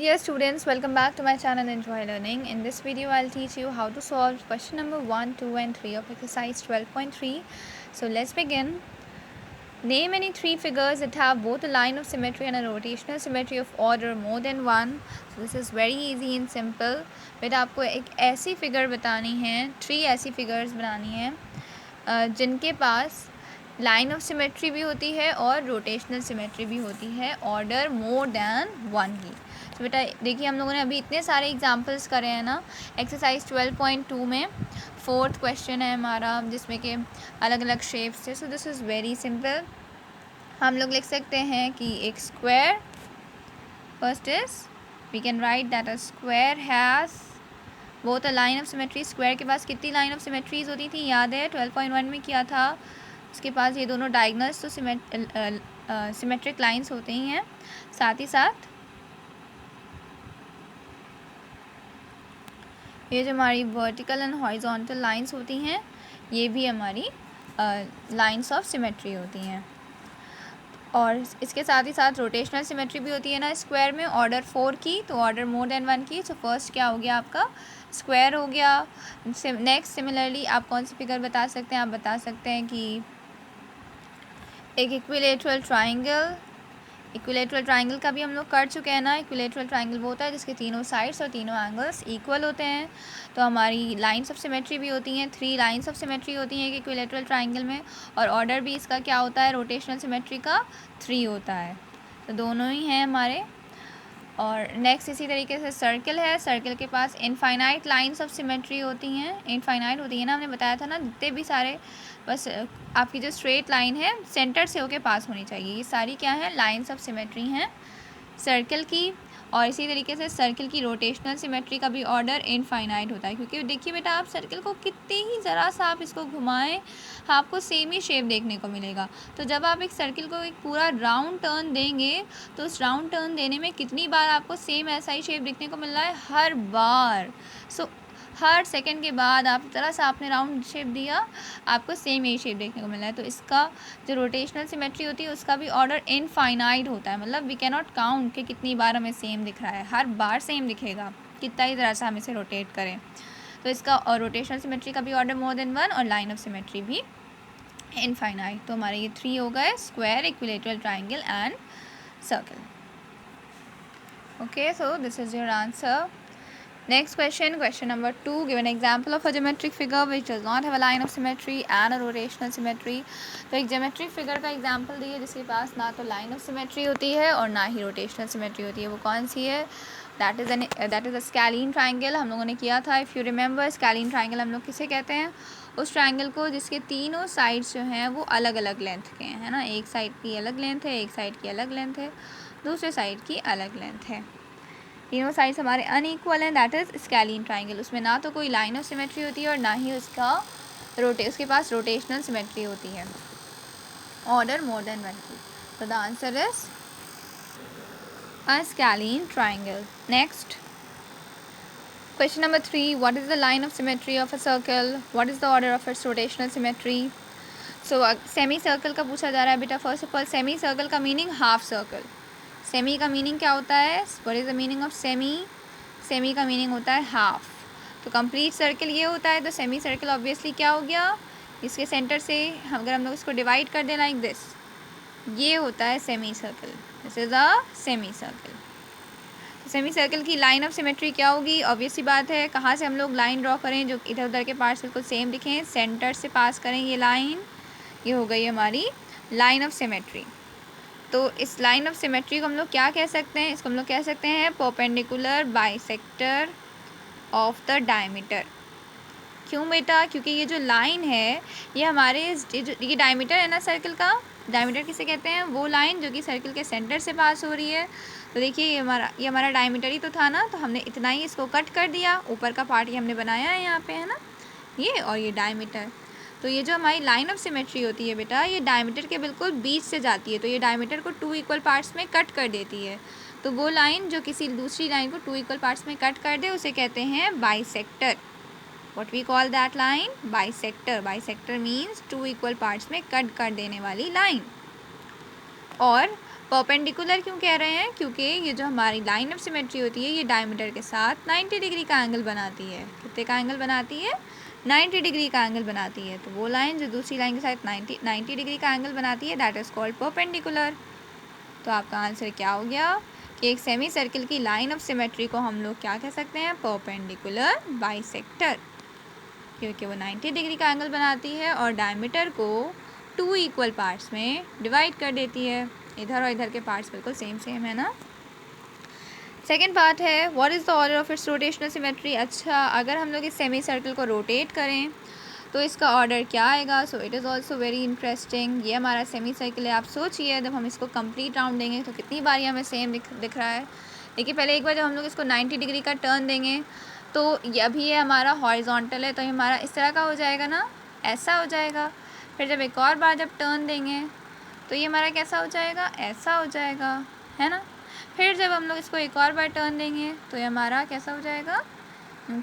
Dear students, welcome back to my channel Enjoy Learning. In this video, I'll teach you how to solve question number 1, 2 and 3 of exercise 12.3. So let's begin. Name any three figures that have both a line of symmetry and a rotational symmetry of order more than 1. So this is very easy and simple. बेटा आपको एक ऐसी figure बतानी है, 3 ऐसी figures बनानी है जिनके पास लाइन ऑफ सिमेट्री भी होती है और रोटेशनल सिमेट्री भी होती है, ऑर्डर मोर देन 1 की। तो बेटा देखिए, हम लोगों ने अभी इतने सारे एग्जांपल्स करे हैं ना एक्सरसाइज 12.2 में। 4th क्वेश्चन है हमारा जिसमें कि अलग अलग शेप्स थे। So this is very simple. हम लोग लिख सकते हैं कि एक square, first is we can write that a square has both a line of symmetry. Square के पास कितनी लाइन ऑफ सिमेट्रीज होती थी, याद है 12.1 में किया था। उसके पास ये दोनों डायगोनल्स तो सिमेट्रिक लाइंस होते ही हैं, साथ ही साथ ये जो हमारी वर्टिकल एंड हॉरिजॉन्टल लाइंस होती हैं ये भी हमारी लाइंस ऑफ सिमेट्री होती हैं। और इसके साथ ही साथ रोटेशनल सिमेट्री भी होती है ना स्क्वायर में, ऑर्डर 4 की, तो ऑर्डर मोर देन 1 की। सो फर्स्ट क्या हो गया आपका, स्क्वायर हो गया। नेक्स्ट सिमिलरली आप कौन सी फिगर बता सकते हैं, आप बता सकते हैं कि एक इक्विलेटरल ट्राइंगल। इक्विलेटरल ट्राइंगल का भी हम लोग कर चुके हैं ना। इक्विलेटरल ट्राइंगल वो होता है जिसके तीनों साइड्स और तीनों एंगल्स इक्वल होते हैं। तो हमारी लाइंस ऑफ सिमेट्री भी होती हैं, 3 लाइंस ऑफ सिमेट्री होती हैं एक इक्विलेटरल ट्राइंगल में, और ऑर्डर भी इसका क्या होता है, रोटेशनल सिमेट्री का 3 होता है। तो दोनों ही हैं हमारे। और नेक्स्ट इसी तरीके से सर्कल है। सर्कल के पास इनफाइनाइट लाइंस ऑफ सिमेट्री होती हैं, इनफाइनाइट होती है ना, हमने बताया था ना, जितने भी सारे, बस आपकी जो स्ट्रेट लाइन है सेंटर से होके पास होनी चाहिए। ये सारी क्या है, लाइंस ऑफ सिमेट्री हैं सर्कल की। और इसी तरीके से सर्कल की रोटेशनल सिमेट्री का भी ऑर्डर इनफाइनाइट होता है, क्योंकि देखिए बेटा आप सर्कल को कितने ही ज़रा सा आप इसको घुमाएं आपको सेम ही शेप देखने को मिलेगा। तो जब आप एक सर्कल को एक पूरा राउंड टर्न देंगे तो उस राउंड टर्न देने में कितनी बार आपको सेम ऐसा ही शेप देखने को मिल रहा है, हर बार। सो हर सेकंड के बाद आप ज़रा सा आपने राउंड शेप दिया, आपको सेम यही शेप देखने को मिल रहा है। तो इसका जो रोटेशनल सिमेट्री होती है उसका भी ऑर्डर इनफाइनाइट होता है, मतलब वी कैन नॉट काउंट कि कितनी बार हमें सेम दिख रहा है, हर बार सेम दिखेगा कितना ही ज़रा सा हम इसे रोटेट करें। तो इसका रोटेशनल सिमेट्री का भी ऑर्डर मोर देन 1 और लाइन ऑफ सिमेट्री भी इनफाइनाइट। तो हमारे ये 3 हो गए, square, equilateral triangle and circle. Okay, so this is your answer. Next question, question number 2. Give an example of a geometric figure which does not have a line of symmetry and a rotational symmetry. तो एक geometric figure का example दिए जिसके पास ना तो line of symmetry होती है और ना ही rotational symmetry होती है। वो कौन सी है? That is a scalene triangle। हम लोगों ने किया था, if you remember, scalene triangle हम लोग किसे कहते हैं, उस triangle को जिसके तीनों sides जो हैं वो अलग अलग लेंथ के हैं, है ना। एक साइड की अलग लेंथ है, एक साइड की अलग लेंथ है, दूसरे साइड की अलग लेंथ है, तीनों साइड्स हमारे अनइक्वल हैं, दैट इज़ स्कैलीन ट्राइंगल। उसमें ना तो कोई लाइन ऑफ सिमेट्री होती है और ना ही उसका उसके पास रोटेशनल सिमेट्री होती है, ऑर्डर मोर देन 1 की। तो the answer is a scalene triangle. Next question number 3. What is the line of symmetry of a circle, what is the order of its rotational symmetry. So semi circle का पूछा जा रहा है बेटा। First of all semi circle का meaning half circle. Semi का meaning क्या होता है, what is the meaning of semi, semi का मीनिंग होता है हाफ। तो कंप्लीट सर्कल ये होता है, तो सेमी सर्कल ऑब्वियसली क्या हो गया, इसके सेंटर से अगर हम लोग इसको डिवाइड कर दें लाइक दिस, ये होता है semi circle, this is a semi circle. तो सेमी सर्कल की लाइन ऑफ सिमेट्री क्या होगी, ऑब्वियसली बात है, कहाँ से हम लोग लाइन ड्रॉ करें जो इधर उधर के पार्ट्स बिल्कुल सेम दिखें, सेंटर से पास करें ये लाइन, ये हो गई हमारी लाइन ऑफ सिमेट्री। तो इस लाइन ऑफ सिमेट्री को हम लोग क्या कह सकते हैं, इसको हम लोग कह सकते हैं perpendicular bisector of the diameter. क्यों बेटा, क्योंकि ये जो लाइन है ये हमारे ये डायमीटर है ना सर्कल का, डायमीटर किसे कहते हैं, वो लाइन जो कि सर्कल के सेंटर से पास हो रही है। तो देखिए ये हमारा डायमीटर ही तो था ना, तो हमने इतना ही इसको कट कर दिया, ऊपर का पार्ट ये हमने बनाया है यहाँ पे, है ना, ये और ये डायमीटर। तो ये जो हमारी लाइन ऑफ सिमेट्री होती है बेटा, ये डायमीटर के बिल्कुल बीच से जाती है, तो ये डायमीटर को 2 इक्वल पार्ट्स में कट कर देती है। तो वो लाइन जो किसी दूसरी लाइन को 2 इक्वल पार्ट्स में कट कर दे उसे कहते हैं bisector. What we call that line, bisector. Bisector means 2 equal parts में कट कर देने वाली लाइन। और परपेंडिकुलर क्यों कह रहे हैं? क्योंकि ये जो हमारी लाइन ऑफ सिमेट्री होती है ये डायमीटर के साथ 90 डिग्री का एंगल बनाती है। कितने का एंगल बनाती है? 90 डिग्री का एंगल बनाती है। तो वो लाइन जो दूसरी लाइन के साथ 90 डिग्री का एंगल बनाती है दैट इज़ कॉल्ड परपेंडिकुलर। तो आपका आंसर क्या हो गया कि एक सेमी सर्किल की लाइन ऑफ सिमेट्री को हम लोग क्या कह सकते हैं? परपेंडिकुलर बाइसेक्टर, क्योंकि वो 90 डिग्री का एंगल बनाती है और डायमीटर को 2 इक्वल पार्ट्स में डिवाइड कर देती है। इधर और इधर के पार्ट्स बिल्कुल सेम सेम है ना। सेकेंड पार्ट है what is the order of its rotational symmetry. अच्छा, अगर हम लोग इस सेमी सर्कल को रोटेट करें तो इसका ऑर्डर क्या आएगा? So it is also very interesting. ये हमारा सेमी सर्कल है। आप सोचिए जब हम इसको कंप्लीट राउंड देंगे तो कितनी बारी हमें सेम दिख रहा है। देखिए पहले एक बार जब हम लोग इसको 90 डिग्री का टर्न देंगे तो ये अभी ये हमारा हॉरिजॉन्टल है, तो ये हमारा इस तरह का हो जाएगा ना, ऐसा हो जाएगा। फिर जब एक और बार जब टर्न देंगे तो ये हमारा कैसा हो जाएगा? ऐसा हो जाएगा, है ना। फिर जब हम लोग इसको एक और बार टर्न देंगे तो ये हमारा कैसा हो जाएगा?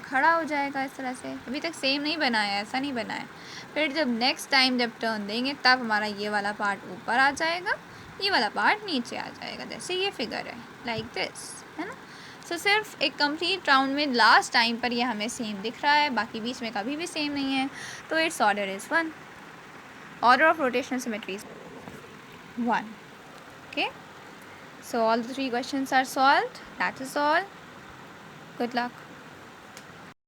खड़ा हो जाएगा इस तरह से। अभी तक सेम नहीं बना है, ऐसा नहीं बना है। फिर जब नेक्स्ट टाइम जब टर्न देंगे तब हमारा ये वाला पार्ट ऊपर आ जाएगा, ये वाला पार्ट नीचे आ जाएगा, जैसे ये फिगर है लाइक दिस, है ना। सो सिर्फ एक कंप्लीट राउंड में लास्ट टाइम पर ये हमें सेम दिख रहा है, बाकी बीच में कभी भी सेम नहीं है। तो it's order is 1। Order of rotational symmetry is 1। Okay, so all the 3 questions are solved. That is all. Good luck.